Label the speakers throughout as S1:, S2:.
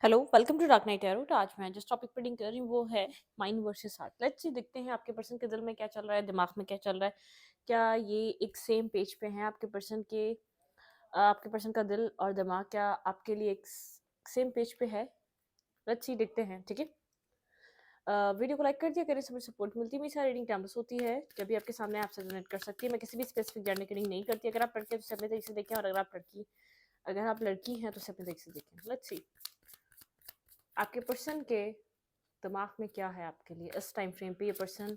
S1: Hello, welcome to dark night tarot. तो आज मैं जिस टॉपिक पर डील कर रही हूँ वो है mind versus heart. Let's see, देखते हैं आपके पर्सन के दिल में क्या चल रहा है, दिमाग में क्या चल रहा है। क्या ये एक सेम पेज पे हैं आपके पर्सन के? आपके पर्सन का दिल और दिमाग क्या आपके लिए एक सेम पेज पे है? लेट्स सी, देखते हैं। ठीक है, वीडियो को लाइक कर दिया करें, सब सपोर्ट मिलती है। मेरी सारी रीडिंग टाइमलेस होती है, जब भी आपके सामने आपसे डोनेट कर सकती है। मैं किसी भी स्पेसिफिक जानने की रीडिंग नहीं करती। अगर आप लड़के हैं तो अपने तरीके से देखें, और अगर आप लड़की हैं तो अपने तरीके से देखें। लेट्स सी, आपके पर्सन के दिमाग में क्या है आपके लिए इस टाइम फ्रेम पे। ये पर्सन,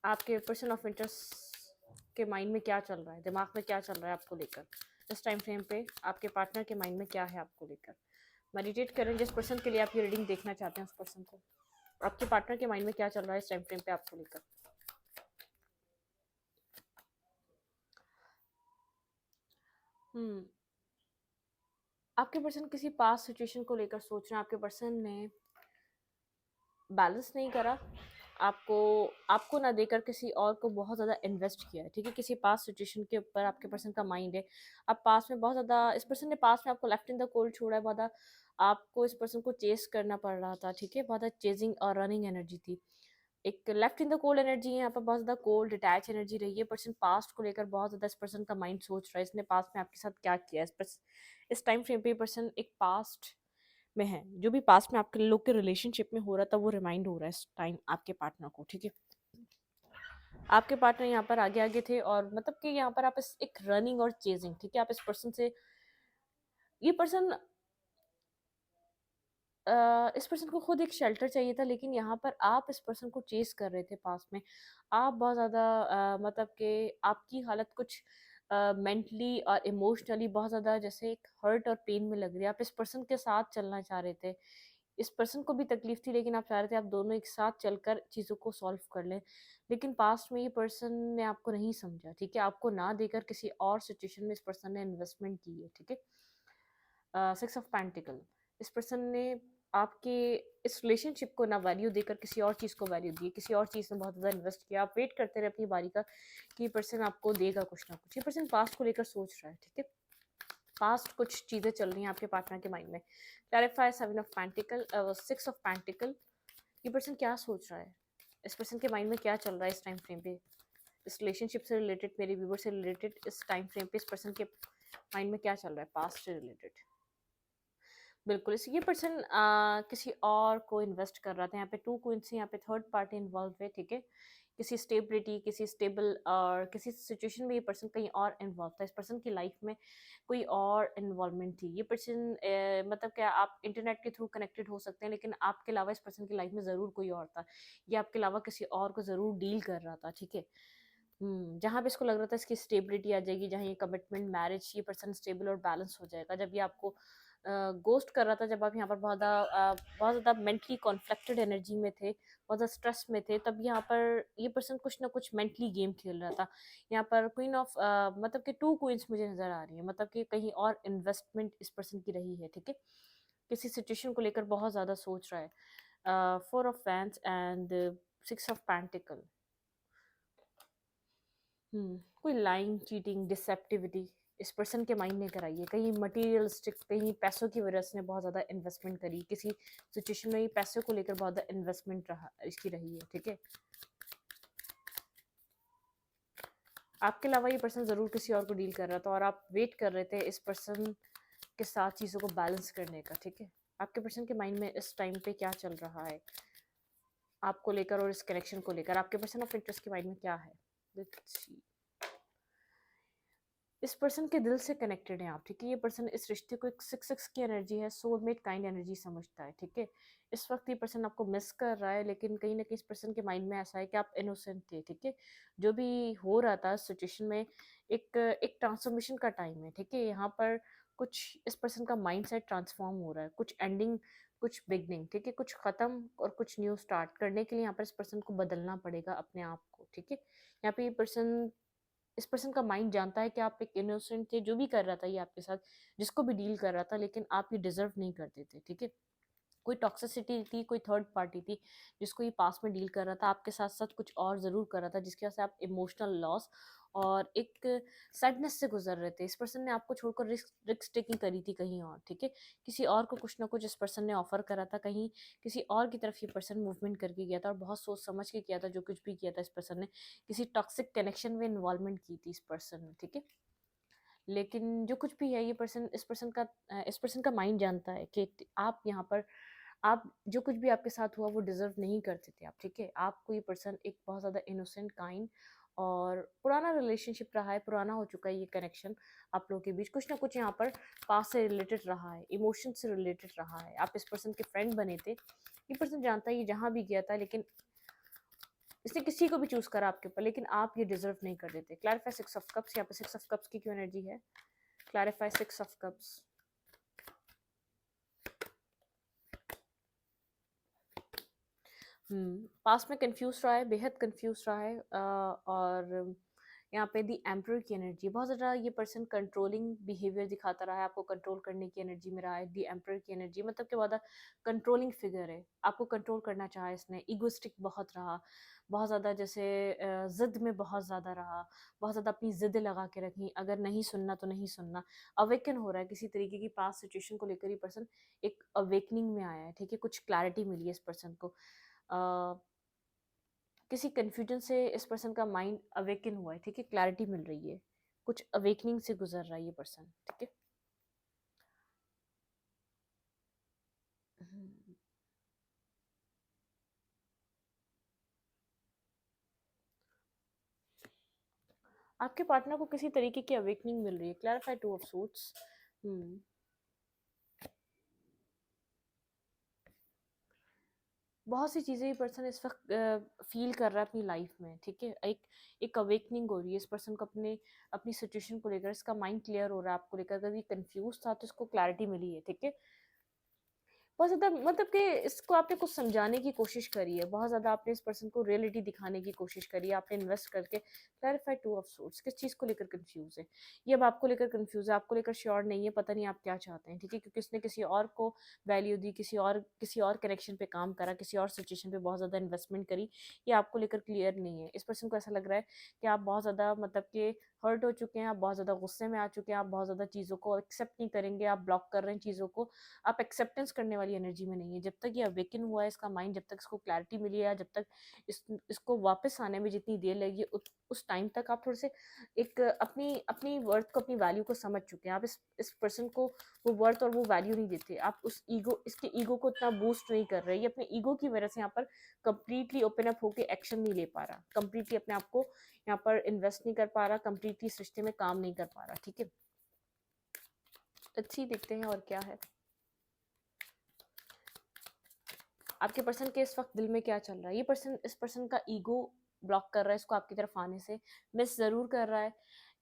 S1: आपके पर्सन ऑफ इंटरेस्ट के माइंड में क्या चल रहा है, दिमाग में क्या चल रहा है आपको लेकर इस टाइम फ्रेम पे। आपके पार्टनर के माइंड में क्या है आपको लेकर। मेडिटेट करें जिस पर्सन के लिए आप ये रीडिंग देखना चाहते हैं, उस पर्सन को, आपके पार्टनर के माइंड में क्या चल रहा है इस टाइम फ्रेम पे आपको लेकर। हम्म आपके पर्सन किसी पास्ट सिचुएशन को लेकर सोच रहे हैं। आपके पर्सन ने बैलेंस नहीं करा, आपको आपको ना देकर किसी और को बहुत ज़्यादा इन्वेस्ट किया है। ठीक है, किसी पास्ट सिचुएशन के ऊपर आपके पर्सन का माइंड है। आप पास्ट में बहुत ज़्यादा, इस पर्सन ने पास्ट में आपको लेफ्ट इन द कोल्ड छोड़ा है। बहुत ज़्यादा आपको इस पर्सन को चेस करना पड़ रहा था। ठीक है, बहुत ज़्यादा चेजिंग और रनिंग एनर्जी थी। एक left in the cold energy है यहाँ पर, बहुत ज़्यादा कोल्ड डिटैच एनर्जी रही है। पर्सन पास्ट को लेकर बहुत ज़्यादा इस पर्सन का माइंड सोच रहा है, इसने पास्ट में आपके साथ क्या किया। इस टाइम फ्रेम पे पर्सन एक पास्ट में है, जो भी पास्ट में आपके लोग के रिलेशनशिप में हो रहा था वो रिमाइंड हो रहा है इस टाइम आपके पार्टनर को। ठीक है, आपके पार्टनर यहाँ पर आगे आगे थे, और मतलब कि यहाँ पर आप इस एक रनिंग और चेजिंग। ठीक है, आप इस पर्सन से, ये पर्सन, इस पर्सन को खुद एक शेल्टर चाहिए था, लेकिन यहाँ पर आप इस पर्सन को चेस कर रहे थे पास्ट में। आप बहुत ज़्यादा मतलब कि आपकी हालत कुछ मेंटली और इमोशनली बहुत ज़्यादा जैसे एक हर्ट और पेन में लग रही है। आप इस पर्सन के साथ चलना चाह रहे थे, इस पर्सन को भी तकलीफ थी, लेकिन आप चाह रहे थे आप दोनों एक साथ चलकर चीज़ों को सॉल्व कर लें। लेकिन पास्ट में ये पर्सन ने आपको नहीं समझा। ठीक है, आपको ना देकर किसी और सिचुएशन में इस पर्सन ने इन्वेस्टमेंट की है। ठीक है, 6 ऑफ पेंटिकल, इस पर्सन ने आपके इस रिलेशनशिप को ना वैल्यू देकर किसी और चीज़ को वैल्यू दी, किसी और चीज़ में बहुत ज़्यादा इन्वेस्ट किया। आप वेट करते रहे अपनी बारी का कि ये पर्सन आपको देगा कुछ ना कुछ। ये पर्सन पास्ट को लेकर सोच रहा है। ठीक है, पास्ट कुछ चीज़ें चल रही हैं आपके पार्टनर के माइंड में। Clarify 7 of pentacle, 6 of pentacle, ये पर्सन क्या सोच रहा है, इस पर्सन के माइंड में क्या चल रहा है इस टाइम फ्रेम पे। इस रिलेशनशिप से रिलेटेड, मेरे व्यूवर से रिलेटेड, इस टाइम फ्रेम पे इस पर्सन के माइंड में क्या चल रहा है पास्ट से रिलेटेड। बिल्कुल, इस ये पर्सन किसी और को इन्वेस्ट कर रहा था। यहाँ पे 2 क्वींस हैं, यहाँ पे थर्ड पार्टी इन्वॉल्व है। ठीक है, किसी स्टेबिलिटी, किसी स्टेबल और किसी सिचुएशन में ये पर्सन कहीं और इन्वॉल्व था। इस पर्सन की लाइफ में कोई और इन्वॉल्वमेंट थी। ये पर्सन मतलब क्या, आप इंटरनेट के थ्रू कनेक्टेड हो सकते हैं, लेकिन आपके अलावा इस पर्सन की लाइफ में ज़रूर कोई और था। ये आपके अलावा किसी और को ज़रूर डील कर रहा था। ठीक है, जहाँ पे इसको लग रहा था इसकी स्टेबिलिटी आ जाएगी, जहाँ ये कमिटमेंट, मैरिज, ये पर्सन स्टेबल और बैलेंस हो जाएगा। जब ये आपको गोस्ट कर रहा था, जब आप यहाँ पर बहुत ज़्यादा मेंटली कॉन्फ्लिक्टेड एनर्जी में थे, बहुत ज़्यादा स्ट्रेस में थे, तब यहाँ पर ये पर्सन कुछ ना कुछ मेंटली गेम खेल रहा था। यहाँ पर क्वीन ऑफ मतलब कि 2 क्वींस मुझे नज़र आ रही है, मतलब कि कहीं और इन्वेस्टमेंट इस पर्सन की रही है। ठीक है, किसी सिचुएशन को लेकर बहुत ज़्यादा सोच रहा है। 4 of fans and 6 of pentacle. कोई लाइंग, चीटिंग, डिसेप्टिविटी इस पर्सन के माइंड ने कराई है। कहीं मटेरियलिस्टिक, कहीं पैसों की वजह से बहुत ज़्यादा इन्वेस्टमेंट करी किसी सिचुएशन में। ये पैसों को लेकर बहुत ज़्यादा इन्वेस्टमेंट रहा इसकी रही है। ठीक है, आपके अलावा ये पर्सन ज़रूर किसी और को डील कर रहा था, और आप वेट कर रहे थे इस पर्सन के साथ चीज़ों को बैलेंस करने का। ठीक है, आपके पर्सन के माइंड में इस टाइम पे क्या चल रहा है आपको लेकर, और इस कनेक्शन को लेकर आपके पर्सन ऑफ इंटरेस्ट के माइंड में क्या है। Let's see. इस पर्सन के दिल से कनेक्टेड हैं आप। ठीक है, ये पर्सन इस रिश्ते को एक 6 की एनर्जी है, सोलमेट काइंड एनर्जी समझता है। ठीक है, इस वक्त ये पर्सन आपको मिस कर रहा है, लेकिन कहीं ना कहीं इस पर्सन के माइंड में ऐसा है कि आप इनोसेंट थे। ठीक है, जो भी हो रहा था सिचुएशन में, एक एक ट्रांसफॉर्मेशन का टाइम है। ठीक है, यहाँ पर कुछ इस पर्सन का माइंड सेट ट्रांसफॉर्म हो रहा है, कुछ एंडिंग, कुछ बिगनिंग। ठीक है, कुछ खत्म और कुछ न्यू स्टार्ट करने के लिए यहाँ पर इस पर्सन को बदलना पड़ेगा अपने आप को। ठीक है, यहाँ पे ये पर्सन, इस पर्सन का माइंड जानता है कि आप एक इनोसेंट थे, जो भी कर रहा था ये आपके साथ, जिसको भी डील कर रहा था, लेकिन आप ये डिजर्व नहीं करते थे। ठीक है, कोई टॉक्सिसिटी थी, कोई थर्ड पार्टी थी जिसको ये पास में डील कर रहा था, आपके साथ साथ कुछ और ज़रूर कर रहा था, जिसकी वजह से आप इमोशनल लॉस और एक सैडनेस से गुजर रहे थे। इस पर्सन ने आपको छोड़कर रिस्क टेकिंग करी थी कहीं और, ठीक है। किसी और को कुछ ना कुछ इस पर्सन ने ऑफर करा था, कहीं किसी और की तरफ ये पर्सन मूवमेंट करके गया था और बहुत सोच समझ के किया था जो कुछ भी किया था इस पर्सन ने। किसी टॉक्सिक कनेक्शन में इन्वॉल्वमेंट की थी इस पर्सन ने, ठीक है। लेकिन जो कुछ भी है ये पर्सन, इस पर्सन का माइंड जानता है कि आप यहाँ पर, आप जो कुछ भी आपके साथ हुआ वो डिजर्व नहीं करते थे आप, ठीक है। आपको ये पर्सन एक बहुत ज़्यादा इनोसेंट, काइंड और पुराना रिलेशनशिप रहा है, पुराना हो चुका है ये कनेक्शन आप लोगों के बीच। कुछ ना कुछ यहाँ पर पास से रिलेटेड रहा है, इमोशन से रिलेटेड रहा है। आप इस पर्सन के फ्रेंड बने थे। ये पर्सन जानता है ये जहाँ भी गया था, लेकिन इसने किसी को भी चूज करा आपके ऊपर, लेकिन आप ये डिजर्व नहीं कर देते। Clarify 6 of cups. यहाँ पे 6 ऑफ कप्स की क्यों एनर्जी है? Clarify 6 of cups. पास्ट में कंफ्यूज रहा है, बेहद कंफ्यूज रहा है, और यहाँ पे दी एम्परर की एनर्जी बहुत ज़्यादा। ये पर्सन कंट्रोलिंग बिहेवियर दिखाता रहा है, आपको कंट्रोल करने की एनर्जी में रहा है। दी एम्परर की एनर्जी मतलब कि बहुत कंट्रोलिंग फिगर है, आपको कंट्रोल करना चाहा इसने। ईगोइस्टिक बहुत रहा, बहुत ज़्यादा जैसे ज़िद में बहुत ज़्यादा रहा, बहुत ज़्यादा अपनी ज़िद लगा के रखी, अगर नहीं सुनना तो नहीं सुनना। अवेकन हो रहा है किसी तरीके की पास्ट सिचुएशन को लेकर। ये पर्सन एक अवेकनिंग में आया है, ठीक है। कुछ क्लैरिटी मिली है इस पर्सन को। किसी कन्फ्यूजन से इस पर्सन का माइंड अवेकन हुआ है, ठीक है। क्लैरिटी मिल रही है, कुछ अवेकनिंग से गुजर रहा है ये पर्सन, ठीक है। हम्म, आपके पार्टनर को किसी तरीके की अवेकनिंग मिल रही है। Clarify 2 of suits. बहुत सी चीज़ें ये पर्सन इस वक्त फील कर रहा है अपनी लाइफ में, ठीक है। एक अवेकनिंग हो रही है इस पर्सन को अपने अपनी सिचुएशन को लेकर। इसका माइंड क्लियर हो रहा है आपको लेकर। अगर ये कंफ्यूज था तो इसको क्लैरिटी मिली है, ठीक है। बहुत ज़्यादा मतलब कि इसको आपने कुछ समझाने की कोशिश करी है, बहुत ज़्यादा आपने इस पर्सन को रियलिटी दिखाने की कोशिश करी है, आपने इन्वेस्ट करके। Clarify 2 of suits. किस चीज़ को लेकर कंफ्यूज है? ये अब आपको लेकर कंफ्यूज है, आपको लेकर श्योर नहीं है, पता नहीं आप क्या चाहते हैं, ठीक है। क्योंकि इसने किसी और को वैल्यू दी, किसी और कनेक्शन पे काम करा, किसी और सिचुएशन पे बहुत ज़्यादा इन्वेस्टमेंट करी। ये आपको लेकर क्लियर नहीं है। इस पर्सन को ऐसा लग रहा है कि आप बहुत ज़्यादा मतलब कि हर्ट हो चुके हैं, आप बहुत ज़्यादा गुस्से में आ चुके हैं, आप बहुत ज़्यादा चीज़ों को एक्सेप्ट नहीं करेंगे, आप ब्लॉक कर रहे हैं चीज़ों को। आप एक्सेप्टेंस करने वाली एनर्जी में नहीं है। जब तक ये अवेकन हुआ है इसका माइंड, जब तक इसको क्लैरिटी मिली है, जब तक इसको वापस आने में जितनी देर लगी, उस टाइम तक आप थोड़े से एक अपनी अपनी वर्थ को, अपनी वैल्यू को समझ चुके हैं। आप इस पर्सन को वो वर्थ और वो वैल्यू नहीं देते। आप इसके ईगो को इतना बूस्ट नहीं कर रहे। ये अपने ईगो की वजह से यहाँ पर कंप्लीटली ओपन अप होकर एक्शन नहीं ले पा रहा, कंप्लीटली अपने आप को यहाँ पर इन्वेस्ट नहीं कर पा रहा, कंप्लीटली इस रिश्ते में काम नहीं कर पा रहा, ठीक है। अच्छी देखते हैं और क्या है आपके पर्सन के इस वक्त दिल में क्या चल रहा है। इस पर्सन का ईगो ब्लॉक कर रहा है इसको आपकी तरफ आने से। मिस ज़रूर कर रहा है,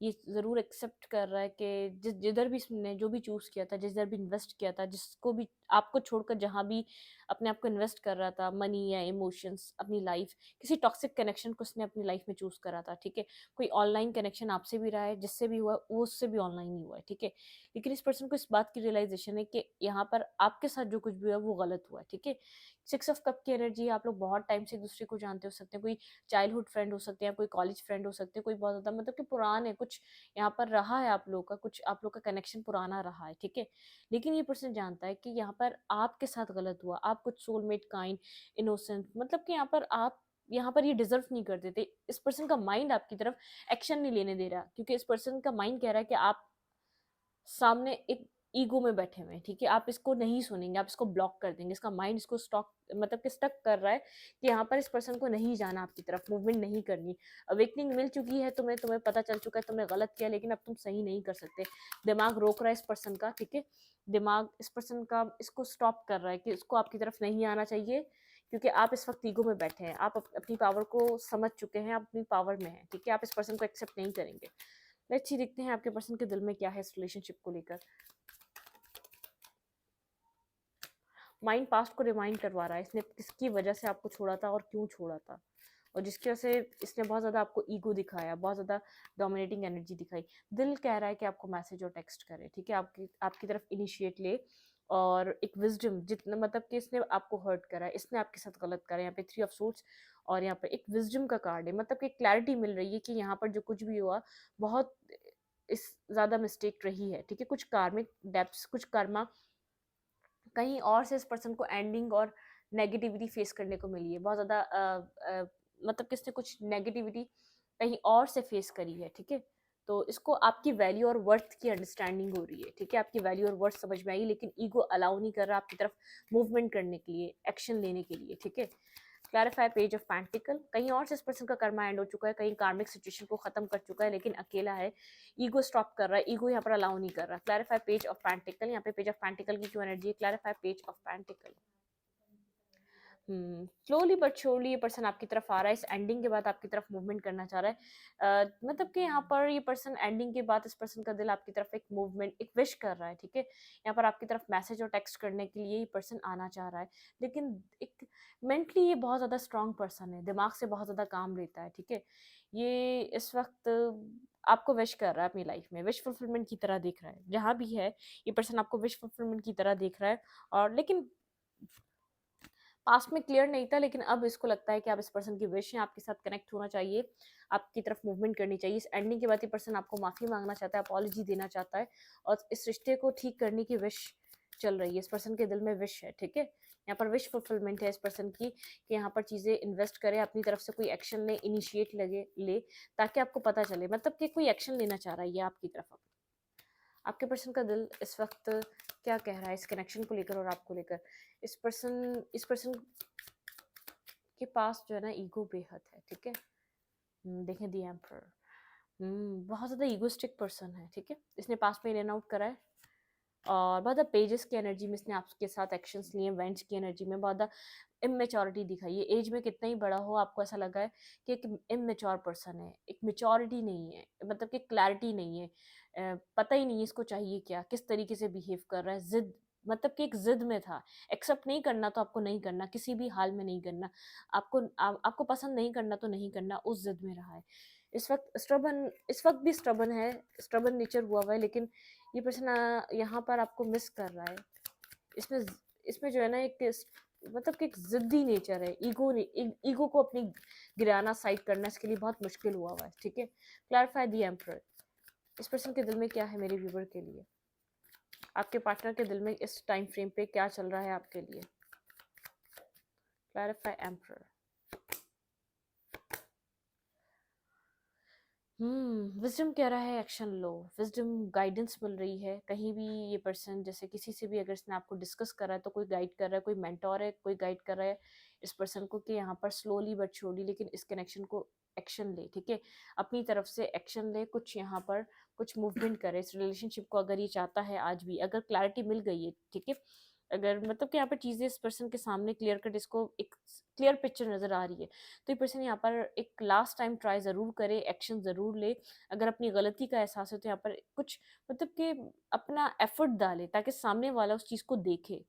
S1: ये ज़रूर एक्सेप्ट कर रहा है कि जिधर भी इसने जो भी चूज़ किया था, जिधर भी इन्वेस्ट किया था, जिसको भी आपको छोड़कर जहाँ भी अपने आप को इन्वेस्ट कर रहा था, मनी या इमोशंस, अपनी लाइफ, किसी टॉक्सिक कनेक्शन को उसने अपनी लाइफ में चूज़ करा था, ठीक है। कोई ऑनलाइन कनेक्शन आपसे भी रहा है, जिससे भी हुआ वो उससे भी ऑनलाइन ही हुआ है, ठीक है। लेकिन इस पर्सन को इस बात की रियलाइजेशन है कि यहाँ पर आपके साथ जो कुछ भी हुआ वो गलत हुआ है, ठीक है। 6 ऑफ कप की एनर्जी है। आप लोग बहुत टाइम से एक दूसरे को जानते हो सकते हैं, कोई चाइल्डहुड फ्रेंड हो सकते हैं, कोई कॉलेज फ्रेंड हो सकते हैं, कोई बहुत ज़्यादा मतलब कि पुराने कुछ यहाँ पर रहा है आप लोग का, कुछ आप लोग का कनेक्शन पुराना रहा है, ठीक है। लेकिन ये पर्सन जानता है कि यहाँ पर आपके साथ गलत हुआ। आप कुछ सोलमेट काइंड, इनोसेंट, मतलब कि यहाँ पर ये डिजर्व नहीं करते थे। इस पर्सन का माइंड आपकी तरफ एक्शन नहीं लेने दे रहा, क्योंकि इस पर्सन का माइंड कह रहा है कि आप सामने एक ईगो में बैठे हुए हैं, ठीक है। आप इसको नहीं सुनेंगे, आप इसको ब्लॉक कर देंगे। इसका माइंड इसको स्टॉक मतलब कि स्टक कर रहा है कि यहाँ पर इस पर्सन को नहीं जाना, आपकी तरफ मूवमेंट नहीं करनी। अवेकनिंग मिल चुकी है तुम्हें, तुम्हें पता चल चुका है तुमने गलत किया, लेकिन अब तुम सही नहीं कर सकते। दिमाग रोक रहा है इस पर्सन का, ठीक है। दिमाग इस पर्सन का इसको स्टॉप कर रहा है कि इसको आपकी तरफ नहीं आना चाहिए, क्योंकि आप इस वक्त ईगो में बैठे हैं। आप अपनी पावर को समझ चुके हैं, आप अपनी पावर में हैं, ठीक है। आप इस पर्सन को एक्सेप्ट नहीं करेंगे। लेट्स सी, देखते हैं आपके पर्सन के दिल में क्या है इस रिलेशनशिप को लेकर। माइंड पास्ट को रिमाइंड करवा रहा है, इसने किसकी वजह से आपको छोड़ा था और क्यों छोड़ा था, और जिसकी वजह से इसने बहुत ज़्यादा आपको ईगो दिखाया, बहुत ज़्यादा डोमिनेटिंग एनर्जी दिखाई। दिल कह रहा है कि आपको मैसेज और टेक्स्ट करे, ठीक है। आपकी आपकी तरफ इनिशिएट ले, और एक विजडम, जितना मतलब कि इसने आपको हर्ट करा है, इसने आपके साथ गलत करा है। यहाँ पे 3 ऑफ सूट्स और यहाँ पर एक विजडम का कार्ड है, मतलब कि क्लैरिटी मिल रही है कि यहाँ पर जो कुछ भी हुआ बहुत इस ज़्यादा मिस्टेक रही है, ठीक है। कुछ कार्मिक डेप्थ्स, कुछ कर्मा कहीं और से इस पर्सन को एंडिंग और नेगेटिविटी फेस करने को मिली है बहुत ज़्यादा, मतलब किसने कुछ नेगेटिविटी कहीं और से फेस करी है, ठीक है। तो इसको आपकी वैल्यू और वर्थ की अंडरस्टैंडिंग हो रही है, ठीक है। आपकी वैल्यू और वर्थ समझ में आई, लेकिन ईगो अलाउ नहीं कर रहा आपकी तरफ मूवमेंट करने के लिए, एक्शन लेने के लिए, ठीक है। क्लैरिफाई पेज ऑफ पेंटिकल, कहीं और से इस पर्सन का कर्मा एंड हो चुका है, कहीं कार्मिक सिचुएशन को खत्म कर चुका है लेकिन अकेला है, ईगो स्टॉप कर रहा है, ईगो यहाँ पर अलाउ नहीं कर रहा। क्लैरिफाई पेज ऑफ पेंटिकल, यहाँ पे पेज ऑफ पेंटिकल की क्यों एनर्जी है, clarify page of pentacle. Slowly but surely ये पर्सन आपकी तरफ आ रहा है, इस एंडिंग के बाद आपकी तरफ मूवमेंट करना चाह रहा है, मतलब कि यहाँ पर ये पर्सन एंडिंग के बाद इस पर्सन का दिल आपकी तरफ एक मूवमेंट, एक विश कर रहा है, ठीक है। यहाँ पर आपकी तरफ मैसेज और टेक्स्ट करने के लिए ये पर्सन आना चाह रहा है, लेकिन एक मेंटली ये बहुत ज़्यादा स्ट्रांग पर्सन है, दिमाग से बहुत ज़्यादा काम लेता है, ठीक है। ये इस वक्त आपको विश कर रहा है अपनी लाइफ में, विश फुलफिलमेंट की तरह देख रहा है, जहाँ भी है ये पर्सन आपको विश फुलफिलमेंट की तरह देख रहा है। और लेकिन पास्ट में क्लियर नहीं था, लेकिन अब इसको लगता है कि आप इस पर्सन की विश है, आपके साथ कनेक्ट होना चाहिए, आपकी तरफ मूवमेंट करनी चाहिए। इस एंडिंग के बाद ये पर्सन आपको माफ़ी मांगना चाहता है, अपॉलॉजी देना चाहता है, और इस रिश्ते को ठीक करने की विश चल रही है, इस पर्सन के दिल में विश है, ठीक है। यहाँ पर विश फुलफिलमेंट है इस पर्सन की कि यहाँ पर चीज़ें इन्वेस्ट करे, अपनी तरफ से कोई एक्शन ले, इनिशिएट ले, ताकि आपको पता चले, मतलब कि कोई एक्शन लेना चाह रहा है ये आपकी तरफ। आपके पर्सन का दिल इस वक्त क्या कह रहा है इस कनेक्शन को लेकर और आपको लेकर। इस पर्सन के पास जो है ना ईगो बेहद है, ठीक है। देखें दी एम्परर, बहुत ज़्यादा ईगोस्टिक पर्सन है, ठीक है। इसने पास में इन आउट करा है, और बहुत ज़्यादा पेजेस की एनर्जी में इसने आपके साथ एक्शंस लिए, इवेंट्स की एनर्जी में बहुत ज़्यादा इमेच्योरिटी दिखाई है। एज में कितना ही बड़ा हो, आपको ऐसा लगा है कि एक इमेच्योर पर्सन है, एक मेच्योरिटी नहीं है, मतलब कि क्लैरिटी नहीं है, पता ही नहीं है इसको चाहिए क्या, किस तरीके से बिहेव कर रहा है, जिद, मतलब कि एक जिद में था। एक्सेप्ट नहीं करना तो आपको नहीं करना, किसी भी हाल में नहीं करना, आपको पसंद नहीं करना तो नहीं करना, उस जिद में रहा है। इस वक्त भी स्टबन है, स्टबन नेचर हुआ हुआ है, लेकिन ये पर्सन यहाँ पर आपको मिस कर रहा है। इसमें इसमें जो है ना एक मतलब कि एक जिद्दी नेचर है, ईगो को अपनी गिराना, साइड करना, इसके लिए बहुत मुश्किल हुआ हुआ है, ठीक है। क्लैरिफाई दी एम्परर, इस पर्सन के दिल में क्या है मेरे व्यूवर के लिए, आपके पार्टनर के दिल में इस टाइम फ्रेम पे क्या चल रहा है आपके लिए। क्लैरिफाई एम्परर, विजडम कह रहा है एक्शन लो, विजडम गाइडेंस मिल रही है। कहीं भी ये पर्सन जैसे किसी से भी अगर इसने आपको डिस्कस करा है तो कोई गाइड कर रहा है, कोई मेंटोर है, कोई गाइड कर रहा है इस पर्सन को कि यहाँ पर स्लोली बट श्योरली लेकिन इस कनेक्शन को एक्शन ले, ठीक है। अपनी तरफ से एक्शन ले, कुछ यहाँ पर कुछ मूवमेंट करे इस रिलेशनशिप को, अगर ये चाहता है आज भी, अगर क्लैरिटी मिल गई है, ठीक है। अगर मतलब कि यहाँ पर चीज़ें इस पर्सन के सामने क्लियर कट, इसको एक क्लियर पिक्चर नज़र आ रही है, तो ये पर्सन यहाँ पर एक लास्ट टाइम ट्राई ज़रूर करे, एक्शन ज़रूर ले। अगर अपनी गलती का एहसास है तो यहाँ पर कुछ मतलब कि अपना एफर्ट डाले ताकि सामने वाला उस चीज़ को देखे।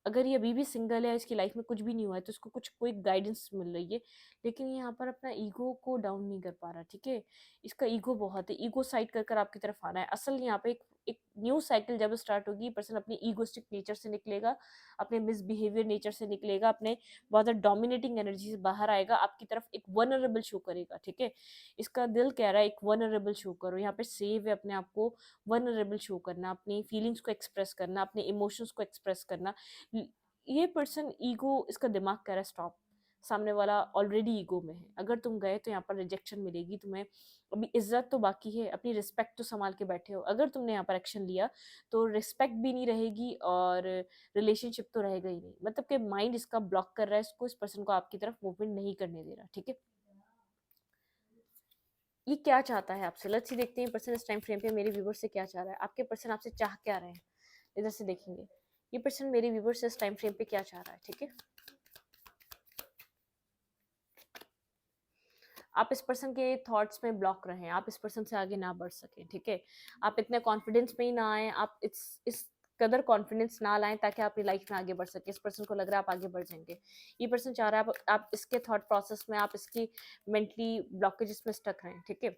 S1: अगर ये अभी भी सिंगल है, इसकी लाइफ में कुछ भी नहीं हुआ है, तो इसको कुछ कोई गाइडेंस मिल रही है, लेकिन ये यहाँ पर अपना ईगो को डाउन नहीं कर पा रहा, ठीक है। इसका ईगो बहुत है, ईगो साइड कर कर आपकी तरफ आना है। असल यहाँ पे एक न्यू साइकिल जब स्टार्ट होगी, पर्सन अपनी ईगोस्टिक नेचर से निकलेगा, अपने मिसबिहेवियर नेचर से निकलेगा, अपने बहुत ज़्यादा डोमिनेटिंग एनर्जी से बाहर आएगा, आपकी तरफ एक वनरेबल शो करेगा, ठीक है। इसका दिल कह रहा है एक वनरेबल शो करो, यहाँ पे सेव है अपने आप को वनरेबल शो करना, अपनी फीलिंग्स को एक्सप्रेस करना, अपने इमोशंस को एक्सप्रेस करना। ये पर्सन ईगो, इसका दिमाग कह रहा है स्टॉप, सामने वाला ऑलरेडी ईगो में है, अगर तुम गए तो यहाँ पर रिजेक्शन मिलेगी तुम्हें। अभी इज्जत तो बाकी है, अपनी रिस्पेक्ट तो संभाल के बैठे हो, अगर तुमने यहाँ पर एक्शन लिया तो रिस्पेक्ट भी नहीं रहेगी और रिलेशनशिप तो रहेगा ही नहीं, मतलब कि माइंड इसका ब्लॉक कर रहा है इसको, इस पर्सन को आपकी तरफ मूवमेंट नहीं करने दे रहा, ठीक है। ये क्या चाहता है आपसे, लेट्स सी देखते हैं पर्सन इस टाइम फ्रेम पे मेरे व्यूवर से क्या चाह रहा है। आपके पर्सन आपसे चाह क्या रहे हैं, इधर से देखेंगे ये पर्सन मेरे व्यूवर से इस टाइम फ्रेम पे क्या चाह रहा है, ठीक है। आप इस पर्सन के थॉट्स में ब्लॉक रहें, आप इस पर्सन से आगे ना बढ़ सकें, ठीक है। आप इतने कॉन्फिडेंस में ही ना आए, आप इस कदर कॉन्फिडेंस ना लाएं ताकि आप अपनी लाइफ में आगे बढ़ सके। इस पर्सन को लग रहा है आप आगे बढ़ जाएंगे, ये पर्सन चाह रहा है आप इसके थॉट प्रोसेस में, आप इसकी मेंटली ब्लॉकेजेस में स्टक रहें, ठीक है।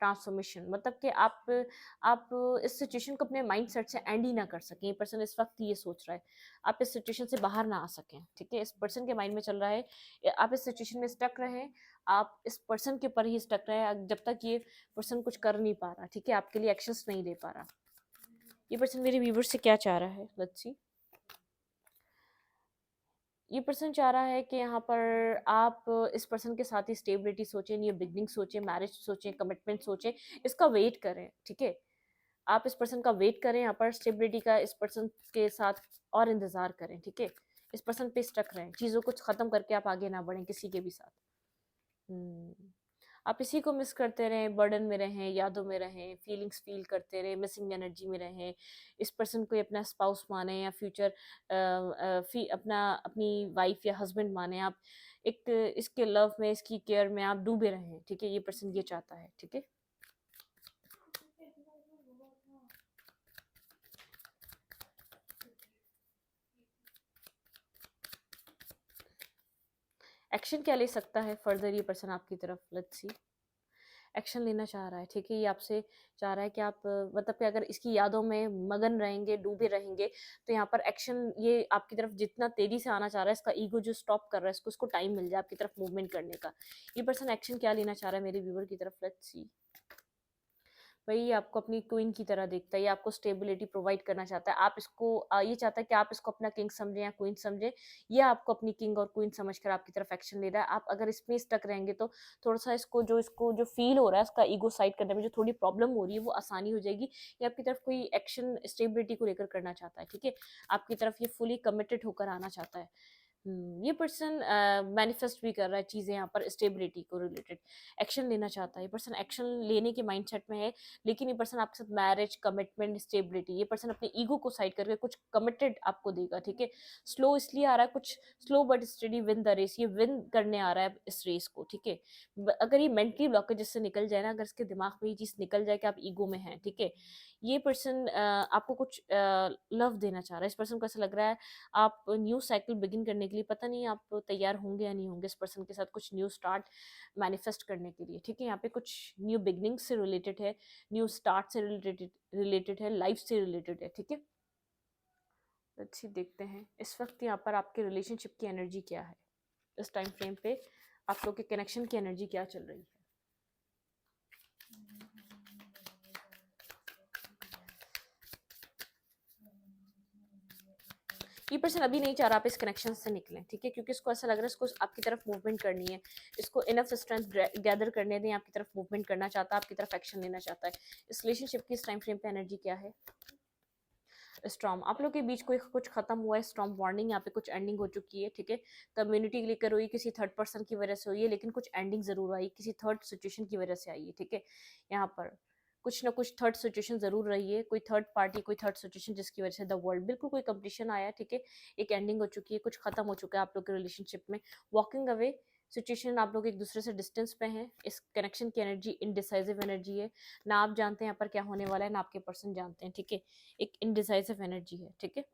S1: ट्रांसफॉर्मेशन, मतलब कि आप इस सिचुएशन को अपने माइंडसेट से एंड ही ना कर सकें। ये पर्सन इस वक्त ये सोच रहा है, आप इस सिचुएशन से बाहर ना आ सकें, ठीक है। इस पर्सन के माइंड में चल रहा है आप इस सिचुएशन में स्टक रहें, आप इस पर्सन के ऊपर ही स्टक रहे जब तक ये पर्सन कुछ कर नहीं पा रहा, ठीक है, आपके लिए एक्शंस नहीं ले पा रहा। ये पर्सन मेरे व्यूवर से क्या चाह रहा है, लेट्स सी। ये पर्सन चाह रहा है कि यहाँ पर आप इस पर्सन के साथ ही स्टेबिलिटी सोचें, न्यू बिगनिंग सोचें, मैरिज सोचें, कमिटमेंट सोचें, इसका वेट करें, ठीक है। आप इस पर्सन का वेट करें, यहाँ पर स्टेबिलिटी का इस पर्सन के साथ और इंतज़ार करें, ठीक है। इस पर्सन पे स्टक रहें, चीज़ों को ख़त्म करके आप आगे ना बढ़ें किसी के भी साथ। आप इसी को मिस करते रहें, बर्डन में रहें, यादों में रहें, फीलिंग्स फील करते रहें, मिसिंग एनर्जी में रहें। इस पर्सन को अपना स्पाउस माने या फ्यूचर अपना अपनी वाइफ या हस्बैंड माने। आप एक इसके लव में, इसकी केयर में आप डूबे रहें, ठीक है। ये पर्सन ये चाहता है, ठीक है। एक्शन क्या ले सकता है फर्दर ये पर्सन आपकी तरफ, लेट्स सी। एक्शन लेना चाह रहा है, ठीक है। ये आपसे चाह रहा है कि आप मतलब कि अगर इसकी यादों में मगन रहेंगे, डूबे रहेंगे, तो यहाँ पर एक्शन ये आपकी तरफ जितना तेजी से आना चाह रहा है, इसका ईगो जो स्टॉप कर रहा है, इसको टाइम मिल जाए आपकी तरफ मूवमेंट करने का। ये पर्सन एक्शन क्या लेना चाह रहा है मेरे व्यूवर की तरफ, लेट्स सी। वही आपको अपनी क्वीन की तरह देखता है, ये आपको स्टेबिलिटी प्रोवाइड करना चाहता है। आप इसको ये चाहता है कि आप इसको अपना किंग समझें या क्वीन समझें, ये आपको अपनी किंग और क्वीन समझकर आपकी तरफ एक्शन ले रहा है। आप अगर इसमें स्टक रहेंगे तो थोड़ा सा इसको जो फील हो रहा है, इसका ईगो साइड करने में जो थोड़ी प्रॉब्लम हो रही है, वो आसानी हो जाएगी। ये आपकी तरफ कोई एक्शन स्टेबिलिटी को लेकर करना चाहता है, ठीक है। आपकी तरफ ये फुली कमिटेड होकर आना चाहता है। ये पर्सन मैनिफेस्ट भी कर रहा है चीज़ें यहाँ पर स्टेबिलिटी को रिलेटेड, एक्शन लेना चाहता है। ये पर्सन एक्शन लेने के माइंडसेट में है, लेकिन ये पर्सन आपके साथ मैरिज, कमिटमेंट, स्टेबिलिटी, ये पर्सन अपने ईगो को साइड करके कुछ कमिटेड आपको देगा, ठीक है। स्लो इसलिए आ रहा है, कुछ slow but steady win the race, ये विन करने आ रहा है इस रेस को, ठीक है। अगर ये मेंटली ब्लॉकेज से निकल जाए ना, अगर इसके दिमाग में ये चीज़ निकल जाए कि आप ईगो में हैं, ठीक है, ये पर्सन आपको कुछ लव देना चाह रहा है। इस पर्सन को ऐसा लग रहा है आप न्यू साइकिल बिगिन करने के लिए, पता नहीं आप तैयार होंगे या नहीं होंगे इस पर्सन के साथ कुछ न्यू स्टार्ट मैनिफेस्ट करने के लिए, ठीक है। यहाँ पे कुछ न्यू बिगनिंग से रिलेटेड है, न्यू स्टार्ट से रिलेटेड है, लाइफ से रिलेटेड है, ठीक है। अच्छी देखते हैं इस वक्त यहाँ पर आपके रिलेशनशिप की एनर्जी क्या है, इस टाइम फ्रेम पे आप लोग के कनेक्शन की एनर्जी क्या चल रही है। ये पर्सन अभी नहीं चाह रहा आप इस कनेक्शन से निकलें, ठीक है, क्योंकि इसको ऐसा लग रहा है इसको आपकी तरफ मूवमेंट करनी है, इसको इनफ स्ट्रेंथ गैदर करने दें, आपकी तरफ मूवमेंट करना चाहता है, आपकी तरफ एक्शन लेना चाहता है। इस रिलेशनशिप की इस टाइम फ्रेम पे एनर्जी क्या है। स्टॉर्म, आप लोग के बीच कोई कुछ खत्म हुआ है, स्टॉर्म वार्निंग, यहाँ पे कुछ एंडिंग हो चुकी है, ठीक है। कम्युनिटी लेकर हुई, किसी थर्ड पर्सन की वजह से हुई है, लेकिन कुछ एंडिंग जरूर आई, किसी थर्ड सिचुएशन की वजह से आई है, ठीक है। यहाँ पर कुछ ना कुछ थर्ड सिचुएशन जरूर रही है, कोई थर्ड पार्टी, कोई थर्ड सिचुएशन जिसकी वजह से द वर्ल्ड, बिल्कुल कोई कंपटीशन आया, ठीक है। एक एंडिंग हो चुकी है, कुछ खत्म हो चुका है आप लोग के रिलेशनशिप में, वॉकिंग अवे सिचुएशन, आप लोग एक दूसरे से डिस्टेंस पे हैं। इस कनेक्शन की एनर्जी इनडिसाइसिव एनर्जी है, ना आप जानते हैं यहाँ पर क्या होने वाला है, ना आपके पर्सन जानते हैं, ठीक है। एक इनडिसाइसिव एनर्जी है, ठीक है।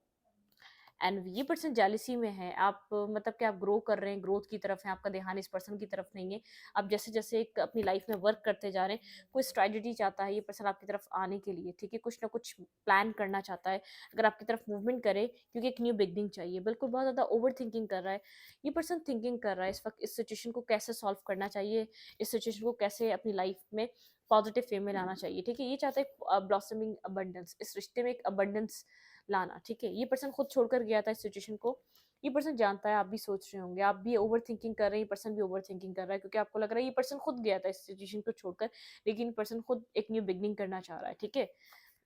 S1: एंड ये पर्सन जेलिसी में है, आप मतलब कि आप ग्रो कर रहे हैं, ग्रोथ की तरफ है, आपका ध्यान इस पर्सन की तरफ नहीं है। आप जैसे जैसे एक अपनी लाइफ में वर्क करते जा रहे हैं, कोई स्ट्रेटजी चाहता है ये पर्सन आपकी तरफ आने के लिए, ठीक है, कुछ ना कुछ प्लान करना चाहता है अगर आपकी तरफ मूवमेंट करे, क्योंकि एक न्यू बिगनिंग चाहिए। बिल्कुल बहुत ज़्यादा ओवर थिंकिंग कर रहा है ये पर्सन, थिंकिंग कर रहा है इस वक्त इस सिचुएशन को कैसे सॉल्व करना चाहिए, इस सिचुएशन को कैसे अपनी लाइफ में पॉजिटिव वे में लाना चाहिए, ठीक है। ये चाहता है ब्लॉसमिंग अबंडेंस, इस रिश्ते में एक अबंडेंस लाना, ठीक है। ये पर्सन खुद छोड़कर गया था इस सिचुएशन को, ये पर्सन जानता है, आप भी सोच रहे होंगे, आप भी ओवर थिंकिंग कर रहे हैं, ये पर्सन भी ओवर थिंकिंग कर रहा है, क्योंकि आपको लग रहा है ये पर्सन खुद गया था इस सिचुएशन को छोड़कर, लेकिन पर्सन खुद एक न्यू बिगनिंग करना चाह रहा है, ठीक है,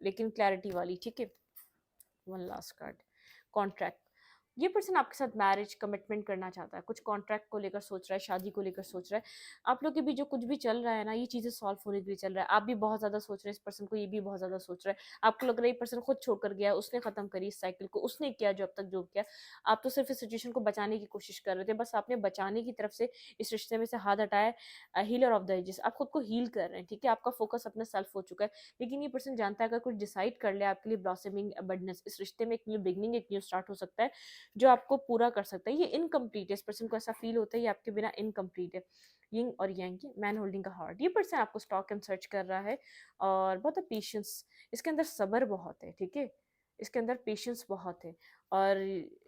S1: लेकिन क्लैरिटी वाली, ठीक है। वन लास्ट कार्ड, कॉन्ट्रैक्ट, ये पर्सन आपके साथ मैरिज कमिटमेंट करना चाहता है, कुछ कॉन्ट्रैक्ट को लेकर सोच रहा है, शादी को लेकर सोच रहा है। आप लोग के भी जो कुछ भी चल रहा है ना, ये चीज़ें सॉल्व होने के लिए चल रहा है। आप भी बहुत ज़्यादा सोच रहे हैं इस पर्सन को, ये भी बहुत ज़्यादा सोच रहा है। आपको लग रहा है ये पर्सन खुद छोड़कर गया, उसने ख़त्म करी इस साइकिल को, उसने किया जो अब तक जो किया। आप तो सिर्फ इस सिचुएशन को बचाने की कोशिश कर रहे थे, बस आपने बचाने की तरफ से इस रिश्ते में से हाथ हटाया। हीलर ऑफ द एजेस, आप खुद को हील कर रहे हैं, ठीक है, आपका फोकस अपना सेल्फ हो चुका है। लेकिन ये पर्सन जानता है अगर कुछ डिसाइड कर ले आपके लिए ब्लॉसमिंग अबंडेंस, इस रिश्ते में एक न्यू बिगनिंग, एक न्यू स्टार्ट हो सकता है। जो आपको पूरा कर सकता है। ये इनकम्प्लीट है, इस पर्सन को ऐसा फील होता है ये आपके बिना इनकम्प्लीट है। यिंग और यांग की मैन होल्डिंग अ हार्ट, ये पर्सन आपको स्टॉक एंड सर्च कर रहा है और बहुत पेशेंस, इसके अंदर सब्र बहुत है, ठीक है, इसके अंदर पेशेंस बहुत है। और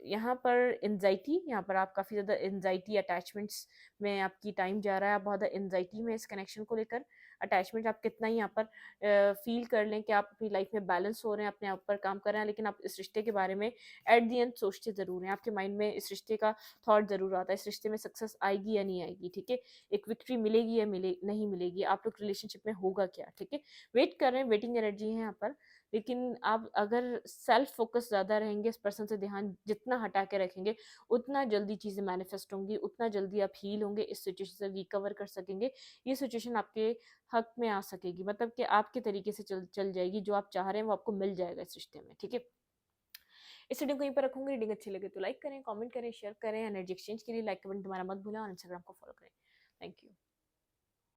S1: यहाँ पर एनजाइटी, यहाँ पर आप काफ़ी ज़्यादा एनजाइटी अटैचमेंट्स में आपकी टाइम जा रहा है, आप बहुत ज़्यादा एनजाइटी में इस कनेक्शन को लेकर। अटैचमेंट आप कितना ही यहाँ पर फील कर लें कि आप अपनी लाइफ में बैलेंस हो रहे हैं, अपने आप पर काम कर रहे हैं, लेकिन आप इस रिश्ते के बारे में एट दी एंड सोचते ज़रूर हैं। आपके माइंड में इस रिश्ते का थॉट ज़रूर आता है, इस रिश्ते में सक्सेस आएगी या नहीं आएगी, ठीक है, एक विक्ट्री मिलेगी या नहीं मिलेगी, आप लोग रिलेशनशिप में होगा क्या, ठीक है। वेट कर रहे हैं, वेटिंग एनर्जी है यहाँ पर। लेकिन आप अगर सेल्फ फोकस ज़्यादा रहेंगे, इस पर्सन से ध्यान जितना हटा के रखेंगे, उतना जल्दी चीज़ें मैनिफेस्ट होंगी, उतना जल्दी आप हील होंगे, इस सिचुएशन से रिकवर कर सकेंगे। ये सिचुएशन आपके हक में आ सकेगी, मतलब कि आपके तरीके से चल जाएगी, जो आप चाह रहे हैं वो आपको मिल जाएगा इस रिश्ते में, ठीक है। इस रीडिंग को यहीं पर रखूंगी। रीडिंग अच्छी लगे तो लाइक करें, कमेंट करें, शेयर करें। एनर्जी एक्सचेंज के लिए लाइक कमेंट तुम्हारा मत भूलें और इंस्टाग्राम को फॉलो करें। Thank you.